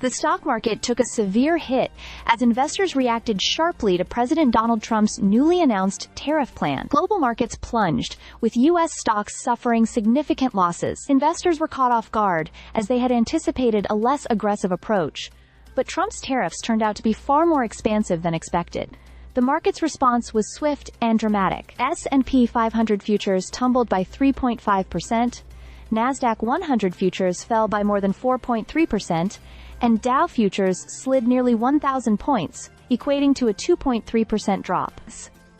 The stock market took a severe hit as investors reacted sharply to President Donald Trump's newly announced tariff plan. Global markets plunged, with U.S. stocks suffering significant losses. Investors were caught off guard, as they had anticipated a less aggressive approach. But Trump's tariffs turned out to be far more expansive than expected. The market's response was swift and dramatic. S&P 500 futures tumbled by 3.5%, NASDAQ 100 futures fell by more than 4.3%, and Dow futures slid nearly 1,000 points, equating to a 2.3% drop.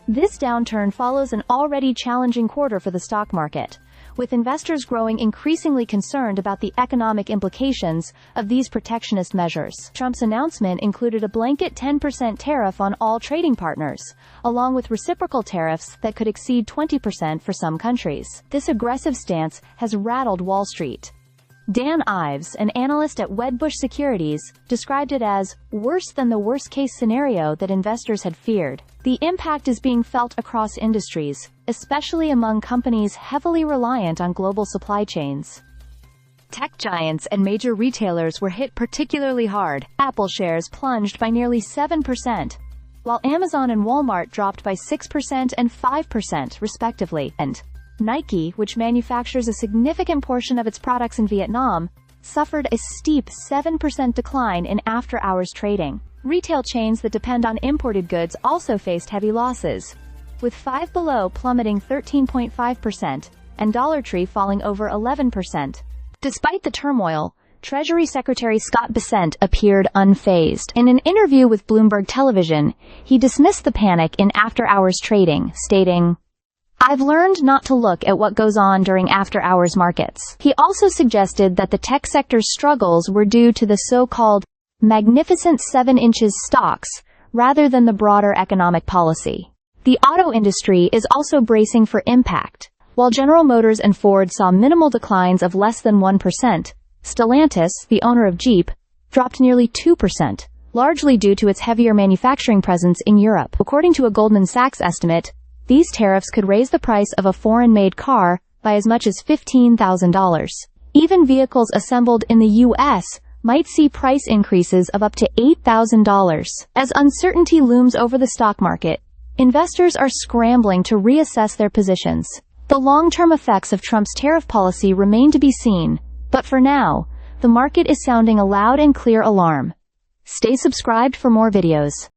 This downturn follows an already challenging quarter for the stock market, with investors growing increasingly concerned about the economic implications of these protectionist measures. Trump's announcement included a blanket 10% tariff on all trading partners, along with reciprocal tariffs that could exceed 20% for some countries. This aggressive stance has rattled Wall Street. Dan Ives, an analyst at Wedbush Securities, described it as worse than the worst-case scenario that investors had feared. The impact is being felt across industries, especially among companies heavily reliant on global supply chains. Tech giants and major retailers were hit particularly hard. Apple shares plunged by nearly 7%, while Amazon and Walmart dropped by 6% and 5%, respectively, and Nike, which manufactures a significant portion of its products in Vietnam, suffered a steep 7% decline in after-hours trading. Retail chains that depend on imported goods also faced heavy losses, with Five Below plummeting 13.5% and Dollar Tree falling over 11%. Despite the turmoil, Treasury Secretary Scott Bessent appeared unfazed. In an interview with Bloomberg Television, he dismissed the panic in after-hours trading, stating, "I've learned not to look at what goes on during after-hours markets." He also suggested that the tech sector's struggles were due to the so-called Magnificent 7 inches stocks, rather than the broader economic policy. The auto industry is also bracing for impact. While General Motors and Ford saw minimal declines of less than 1%, Stellantis, the owner of Jeep, dropped nearly 2%, largely due to its heavier manufacturing presence in Europe. According to a Goldman Sachs estimate, these tariffs could raise the price of a foreign-made car by as much as $15,000. Even vehicles assembled in the U.S. might see price increases of up to $8,000. As uncertainty looms over the stock market, investors are scrambling to reassess their positions. The long-term effects of Trump's tariff policy remain to be seen, but for now, the market is sounding a loud and clear alarm. Stay subscribed for more videos.